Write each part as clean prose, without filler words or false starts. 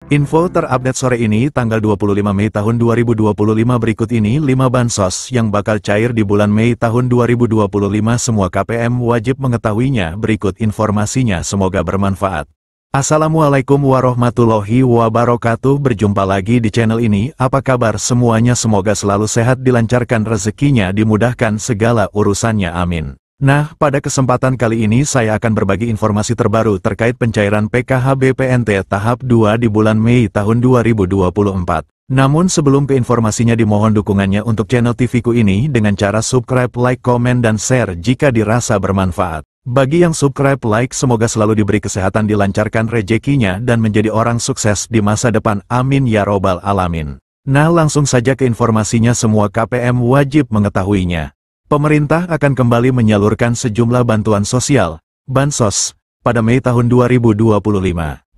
Info terupdate sore ini tanggal 25 Mei tahun 2025 berikut ini 5 bansos yang bakal cair di bulan Mei tahun 2025 semua KPM wajib mengetahuinya berikut informasinya semoga bermanfaat. Assalamualaikum warahmatullahi wabarakatuh berjumpa lagi di channel ini apa kabar semuanya semoga selalu sehat dilancarkan rezekinya dimudahkan segala urusannya amin. Nah, pada kesempatan kali ini saya akan berbagi informasi terbaru terkait pencairan PKH BPNT tahap 2 di bulan Mei tahun 2024. Namun sebelum ke informasinya dimohon dukungannya untuk channel TVku ini dengan cara subscribe, like, komen, dan share jika dirasa bermanfaat. Bagi yang subscribe, like, semoga selalu diberi kesehatan dilancarkan rezekinya dan menjadi orang sukses di masa depan amin ya robbal alamin. Nah langsung saja ke informasinya semua KPM wajib mengetahuinya. Pemerintah akan kembali menyalurkan sejumlah bantuan sosial, Bansos, pada Mei tahun 2025.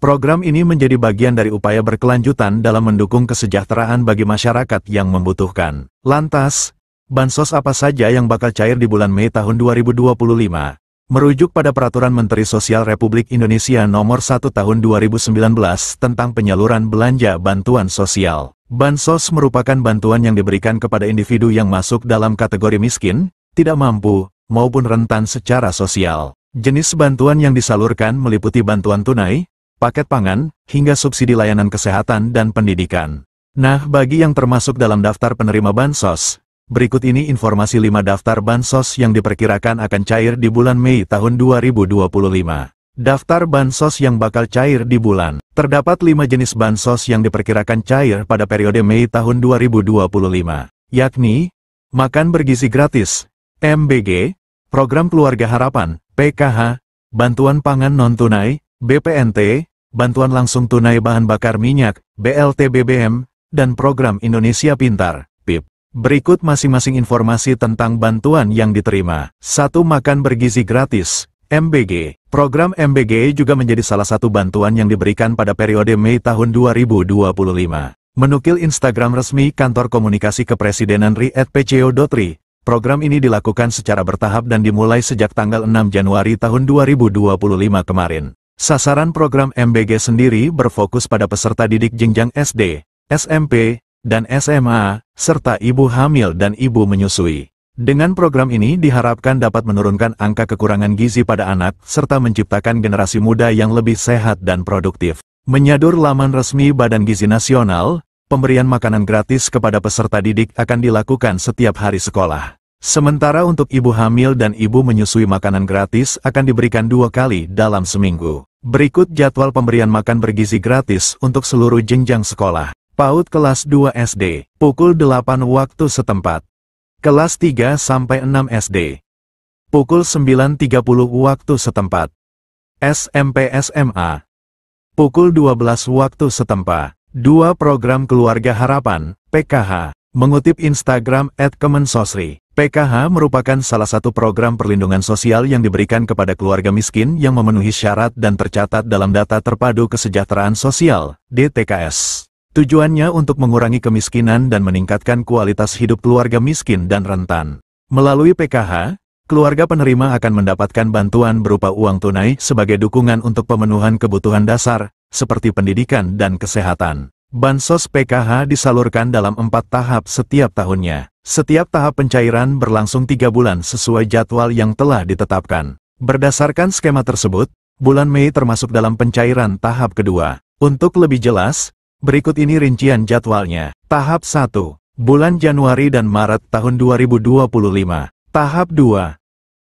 Program ini menjadi bagian dari upaya berkelanjutan dalam mendukung kesejahteraan bagi masyarakat yang membutuhkan. Lantas, Bansos apa saja yang bakal cair di bulan Mei tahun 2025? Merujuk pada Peraturan Menteri Sosial Republik Indonesia Nomor 1 Tahun 2019 tentang penyaluran belanja bantuan sosial. Bansos merupakan bantuan yang diberikan kepada individu yang masuk dalam kategori miskin, tidak mampu, maupun rentan secara sosial. Jenis bantuan yang disalurkan meliputi bantuan tunai, paket pangan, hingga subsidi layanan kesehatan dan pendidikan. Nah, bagi yang termasuk dalam daftar penerima Bansos, berikut ini informasi 5 daftar Bansos yang diperkirakan akan cair di bulan Mei tahun 2025. Daftar Bansos yang bakal cair di bulan. Terdapat 5 jenis Bansos yang diperkirakan cair pada periode Mei tahun 2025, yakni Makan Bergizi Gratis, MBG, Program Keluarga Harapan, PKH, Bantuan Pangan Non-Tunai, BPNT, Bantuan Langsung Tunai Bahan Bakar Minyak, BLT BBM, dan Program Indonesia Pintar, PIP. Berikut masing-masing informasi tentang bantuan yang diterima. 1. Makan Bergizi Gratis, MBG. Program MBG juga menjadi salah satu bantuan yang diberikan pada periode Mei tahun 2025. Menukil Instagram resmi Kantor Komunikasi Kepresidenan RI @pco.ri, program ini dilakukan secara bertahap dan dimulai sejak tanggal 6 Januari tahun 2025 kemarin. Sasaran program MBG sendiri berfokus pada peserta didik jenjang SD, SMP, dan SMA, serta ibu hamil dan ibu menyusui. Dengan program ini diharapkan dapat menurunkan angka kekurangan gizi pada anak, serta menciptakan generasi muda yang lebih sehat dan produktif. Menyadur laman resmi Badan Gizi Nasional, pemberian makanan gratis kepada peserta didik akan dilakukan setiap hari sekolah. Sementara untuk ibu hamil dan ibu menyusui makanan gratis akan diberikan 2 kali dalam seminggu. Berikut jadwal pemberian makan bergizi gratis untuk seluruh jenjang sekolah. PAUD kelas 2 SD, pukul 8 waktu setempat. Kelas 3-6 SD, pukul 9.30 waktu setempat. SMP SMA, pukul 12 waktu setempat. 2. Program Keluarga Harapan, PKH. Mengutip Instagram @kemensosri, PKH merupakan salah satu program perlindungan sosial yang diberikan kepada keluarga miskin yang memenuhi syarat dan tercatat dalam Data Terpadu Kesejahteraan Sosial, DTKS. Tujuannya untuk mengurangi kemiskinan dan meningkatkan kualitas hidup keluarga miskin dan rentan. Melalui PKH, keluarga penerima akan mendapatkan bantuan berupa uang tunai sebagai dukungan untuk pemenuhan kebutuhan dasar, seperti pendidikan dan kesehatan. Bansos PKH disalurkan dalam 4 tahap setiap tahunnya. Setiap tahap pencairan berlangsung 3 bulan sesuai jadwal yang telah ditetapkan. Berdasarkan skema tersebut, bulan Mei termasuk dalam pencairan tahap kedua. Untuk lebih jelas, berikut ini rincian jadwalnya. Tahap 1, bulan Januari dan Maret tahun 2025. Tahap 2,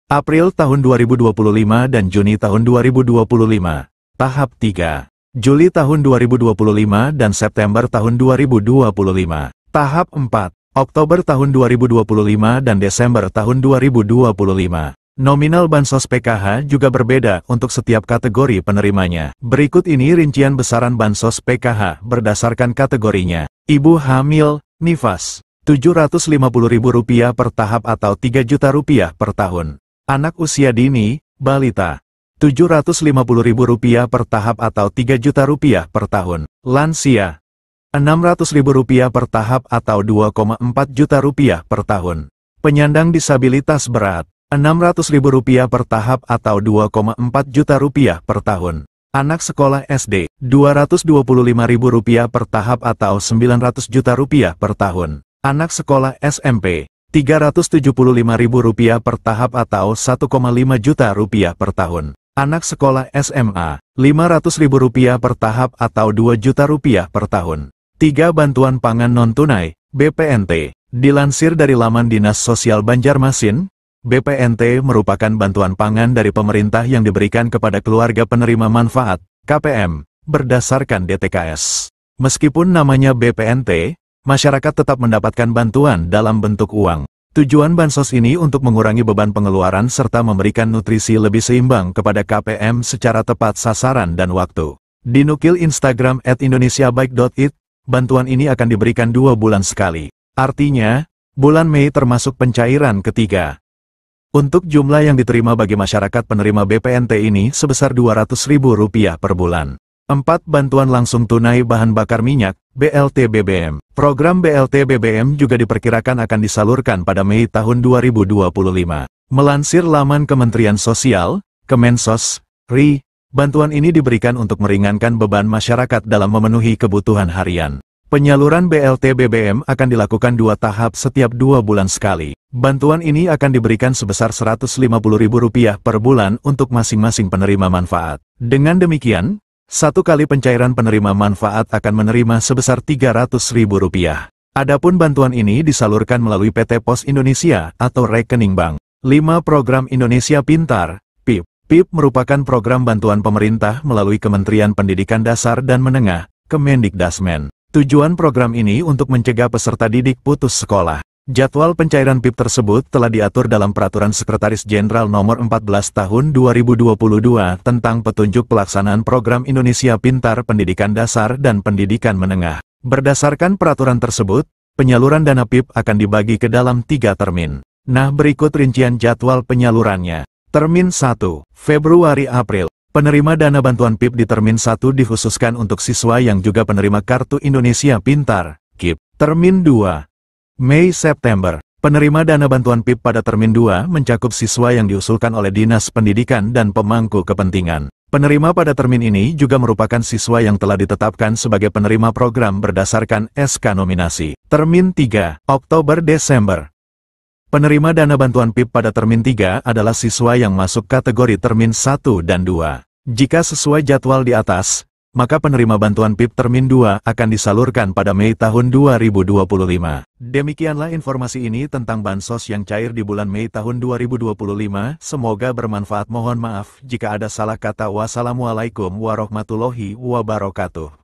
April tahun 2025 dan Juni tahun 2025. Tahap 3, Juli tahun 2025 dan September tahun 2025. Tahap 4, Oktober tahun 2025 dan Desember tahun 2025. Nominal Bansos PKH juga berbeda untuk setiap kategori penerimanya. Berikut ini rincian besaran Bansos PKH berdasarkan kategorinya. Ibu hamil, nifas, Rp750.000 per tahap atau Rp3.000.000 per tahun. Anak usia dini, balita, Rp750.000 per tahap atau Rp3.000.000 per tahun. Lansia, Rp600.000 per tahap atau Rp2,4 juta per tahun. Penyandang disabilitas berat, Rp600.000 per tahap atau Rp2,4 juta per tahun. Anak sekolah SD, Rp225.000 per tahap atau Rp900 juta per tahun. Anak sekolah SMP, Rp375.000 per tahap atau Rp1,5 juta per tahun. Anak sekolah SMA, Rp500.000 per tahap atau Rp2 juta per tahun. 3. Bantuan pangan non-tunai, BPNT. Dilansir dari laman Dinas Sosial Banjarmasin, BPNT merupakan bantuan pangan dari pemerintah yang diberikan kepada keluarga penerima manfaat, KPM, berdasarkan DTKS. Meskipun namanya BPNT, masyarakat tetap mendapatkan bantuan dalam bentuk uang. Tujuan bansos ini untuk mengurangi beban pengeluaran serta memberikan nutrisi lebih seimbang kepada KPM secara tepat sasaran dan waktu. Dinukil Instagram @indonesiabaik.it, bantuan ini akan diberikan 2 bulan sekali. Artinya, bulan Mei termasuk pencairan ketiga. Untuk jumlah yang diterima bagi masyarakat penerima BPNT ini sebesar Rp200.000 per bulan. 4. Bantuan langsung tunai bahan bakar minyak, BLT BBM. Program BLT BBM juga diperkirakan akan disalurkan pada Mei tahun 2025. Melansir laman Kementerian Sosial, Kemensos, RI, bantuan ini diberikan untuk meringankan beban masyarakat dalam memenuhi kebutuhan harian. Penyaluran BLT BBM akan dilakukan 2 tahap setiap 2 bulan sekali. Bantuan ini akan diberikan sebesar Rp150.000 per bulan untuk masing-masing penerima manfaat. Dengan demikian, 1 kali pencairan penerima manfaat akan menerima sebesar Rp300.000. Adapun bantuan ini disalurkan melalui PT Pos Indonesia atau rekening bank. 5. Program Indonesia Pintar, PIP. PIP merupakan program bantuan pemerintah melalui Kementerian Pendidikan Dasar dan Menengah, Kemendikdasmen. Tujuan program ini untuk mencegah peserta didik putus sekolah. Jadwal pencairan PIP tersebut telah diatur dalam Peraturan Sekretaris Jenderal Nomor 14 Tahun 2022 tentang petunjuk pelaksanaan program Indonesia Pintar Pendidikan Dasar dan Pendidikan Menengah. Berdasarkan peraturan tersebut, penyaluran dana PIP akan dibagi ke dalam 3 termin. Nah, berikut rincian jadwal penyalurannya. Termin 1, Februari-April. Penerima dana bantuan PIP di Termin 1 dikhususkan untuk siswa yang juga penerima Kartu Indonesia Pintar, KIP. Termin 2, Mei-September. Penerima dana bantuan PIP pada Termin 2 mencakup siswa yang diusulkan oleh Dinas Pendidikan dan pemangku kepentingan. Penerima pada termin ini juga merupakan siswa yang telah ditetapkan sebagai penerima program berdasarkan SK nominasi. Termin 3, Oktober-Desember. Penerima dana bantuan PIP pada Termin 3 adalah siswa yang masuk kategori Termin 1 dan 2. Jika sesuai jadwal di atas, maka penerima bantuan PIP Termin 2 akan disalurkan pada Mei tahun 2025. Demikianlah informasi ini tentang bansos yang cair di bulan Mei tahun 2025. Semoga bermanfaat. Mohon maaf jika ada salah kata. Wassalamualaikum warahmatullahi wabarakatuh.